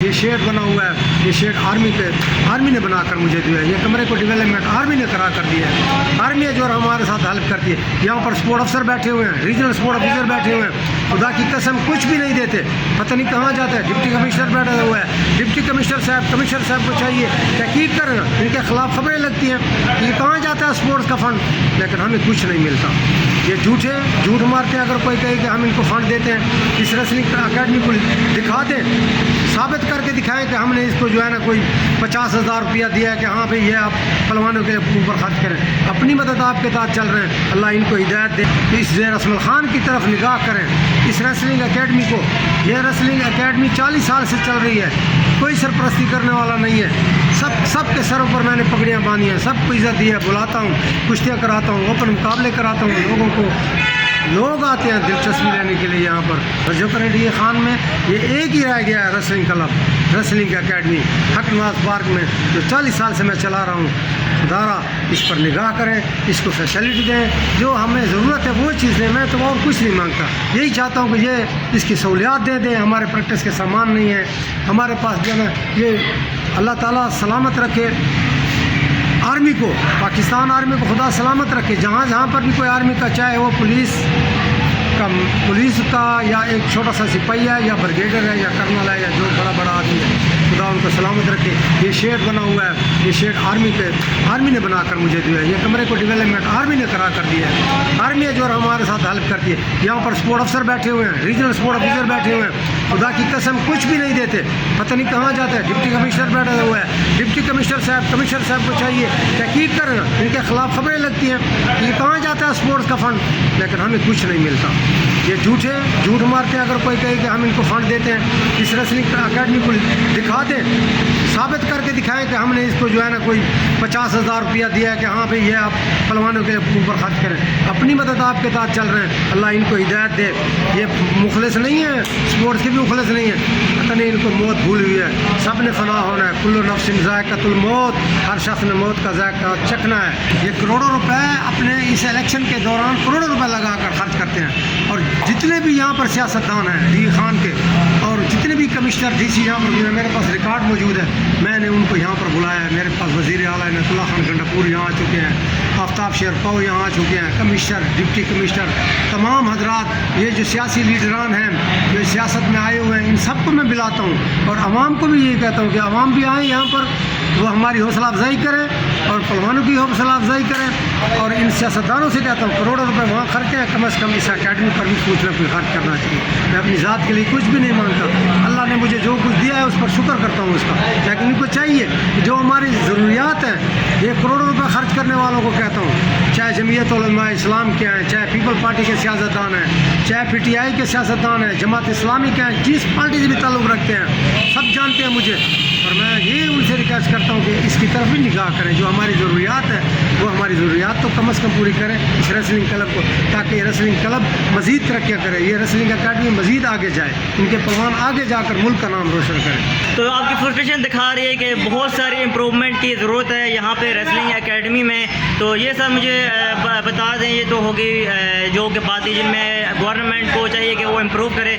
یہ شیڈ بنا ہوا ہے، یہ شیڈ آرمی نے بنا کر مجھے دیا ہے۔ یہ کمرے کو ڈیولپمنٹ آرمی نے کرا کر دیا ہے۔ آرمی ہے جو ہمارے ساتھ ہیلپ کرتی ہے۔ یہاں پر سپورٹ افسر بیٹھے ہوئے ہیں، ریجنل سپورٹ افسر بیٹھے ہوئے ہیں، خدا کی قسم کچھ بھی نہیں دیتے، پتہ نہیں کہاں جاتا ہے۔ ڈپٹی کمشنر بیٹھا ہوا ہے، ڈپٹی کمشنر صاحب کو چاہیے تحقیق کرنا، ان کے خلاف خبریں لگتی ہیں کہ یہ کہاں جاتا ہے اسپورٹس کا فنڈ، لیکن ہمیں کچھ نہیں ملتا۔ یہ جھوٹ مارتے ہیں۔ اگر کوئی کہے کہ ہم ان کو فنڈ دیتے ہیں، اس ریسلنگ اکیڈمی کو دکھا دیں، ثابت کر کے دکھائیں کہ ہم نے اس کو جو ہے نا کوئی 50,000 روپیہ دیا ہے کہ ہاں بھئی یہ آپ پہلوانوں کے اوپر خرچ کریں۔ اپنی مدد آپ کے ساتھ چل رہے ہیں، اللہ ان کو ہدایت دے کہ اس زیر اسمل خان کی طرف نگاہ کریں، اس ریسلنگ اکیڈمی کو۔ یہ ریسلنگ اکیڈمی 40 سال سے چل رہی ہے، کوئی سرپرستی کرنے والا نہیں ہے۔ سب کے سروں پر میں نے پگڑیاں باندھی ہیں، سب کو عزت دی ہے، بلاتا ہوں، کشتیاں کراتا ہوں، اوپن مقابلے کراتا ہوں لوگوں کو۔ لوگ آتے ہیں دلچسپی لینے کے لیے یہاں پر۔ ڈی خان میں یہ ایک ہی رہ گیا ہے ریسلنگ کلب، ریسلنگ اکیڈمی حق نواز پارک میں، جو 40 سال سے میں چلا رہا ہوں۔ خدارا اس پر نگاہ کریں، اس کو فیسلٹی دیں، جو ہمیں ضرورت ہے وہ چیز دیں۔ میں تو اور کچھ نہیں مانگتا، یہی چاہتا ہوں کہ یہ اس کی سہولیات دے دیں۔ ہمارے پریکٹس کے سامان نہیں ہے ہمارے پاس، جو ہے یہ اللہ تعالیٰ سلامت رکھے آرمی کو، پاکستان آرمی کو خدا سلامت رکھے۔ جہاں پر بھی کوئی آرمی کا، چاہے وہ پولیس کا یا ایک چھوٹا سا سپاہی ہے یا بریگیڈر ہے یا کرنل ہے یا جو بڑا آدمی ہے، خدا ان کو سلامت رکھے۔ یہ شیڈ بنا ہوا ہے، یہ شیڈ آرمی نے بنا کر مجھے دیا ہے۔ یہ کمرے کو ڈیولپمنٹ آرمی نے کرا کر دیا ہے۔ آرمی ہے جو ہمارے ساتھ ہیلپ کرتی ہے۔ یہاں پر سپورٹ افسر بیٹھے ہوئے ہیں، ریجنل سپورٹ افسر بیٹھے ہوئے ہیں، خدا کی قسم کچھ بھی نہیں دیتے، پتہ نہیں کہاں جاتا ہے۔ ڈپٹی کمشنر بیٹھا ہوا ہے، ڈپٹی کمشنر صاحب کو چاہیے تحقیق کرنا، ان کے خلاف خبریں لگتی ہیں کہ یہ کہاں جاتا ہے اسپورٹس کا فنڈ، لیکن ہمیں کچھ نہیں ملتا۔ یہ جھوٹ مارتے ہیں۔ اگر کوئی کہے کہ ہم ان کو فنڈ دیتے ہیں، اس ریسلنگ اکیڈمی کو دکھا دیں، ثابت کر کے دکھائیں کہ ہم نے اس کو جو ہے نا کوئی 50,000 روپیہ دیا ہے کہ ہاں بھئی یہ آپ پہلوانوں کے اوپر خرچ کریں۔ اپنی مدد آپ کے ساتھ چل رہے ہیں، اللہ ان کو ہدایت دے۔ یہ مخلص نہیں ہے، اسپورٹس کے بھی مخلص نہیں ہے، پتہ نہیں ان کو موت بھول ہوئی ہے۔ سب نے فنا ہونا ہے، کل نفس ذائقۃ الموت، ہر شخص نے موت کا ذائقہ چکھنا ہے۔ یہ کروڑوں روپے اپنے اس الیکشن کے دوران کروڑوں روپے لگا کر خرچ کرتے ہیں، اور جتنے بھی یہاں پر سیاستدان ہیں ڈی خان کے، اور جتنے بھی کمشنر ڈی سی یہاں پر، میرے پاس ریکارڈ موجود ہے، میں نے ان کو یہاں پر بلایا ہے۔ میرے پاس وزیر اعلیٰ عنایت اللہ خان گنڈاپور یہاں آ چکے ہیں، آفتاب شیرپاؤ یہاں آ چکے ہیں، کمشنر، ڈپٹی کمشنر، تمام حضرات، یہ جو سیاسی لیڈران ہیں جو سیاست میں آئے ہوئے ہیں، ان سب کو میں بلاتا ہوں، اور عوام کو بھی یہی کہتا ہوں کہ عوام بھی آئیں یہاں پر، وہ ہماری حوصلہ افزائی کریں اور پہلوانوں کی حوصلہ افزائی کریں۔ اور ان سیاستدانوں سے کہتا ہوں کروڑوں روپے وہاں خرچ ہیں، کم از کم اس اکیڈمی پر بھی کچھ نہ کچھ خرچ کرنا چاہیے۔ میں اپنی ذات کے لیے کچھ بھی نہیں مانگتا، اللہ نے مجھے جو کچھ دیا ہے اس پر شکر کرتا ہوں اس کا، لیکن ان کو چاہیے کہ جو ہماری ضروریات ہیں، یہ کروڑوں روپے خرچ کرنے والوں کو کہتا ہوں، چاہے جمعیت علماء اسلام کے ہیں، چاہے پیپل پارٹی کے سیاستدان ہیں، چاہے پی ٹی آئی کے سیاستدان ہیں، جماعت اسلامی کے ہیں، جس پارٹی سے بھی تعلق رکھتے ہیں، سب جانتے ہیں مجھے، اور میں یہ ان سے ریکویسٹ کرتا ہوں کہ اس کی طرف بھی نگاہ کریں۔ جو ہماری ضروریات ہیں وہ ہماری ضروریات تو کم از کم پوری کریں اس ریسلنگ کلب کو، تاکہ یہ ریسلنگ کلب مزید ترقیاں کرے، یہ ریسلنگ اکیڈمی مزید آگے جائے، ان کے پہلوان آگے جا کر ملک کا نام روشن کریں۔ تو آپ کی فرسٹریشن دکھا رہی ہے کہ بہت ساری امپرومنٹ کی ضرورت ہے یہاں پہ ریسلنگ اکیڈمی میں، تو یہ سب مجھے بتا دیں، یہ تو ہوگی جو کہ باتیں جن میں گورنمنٹ کو چاہیے کہ وہ امپروو کرے۔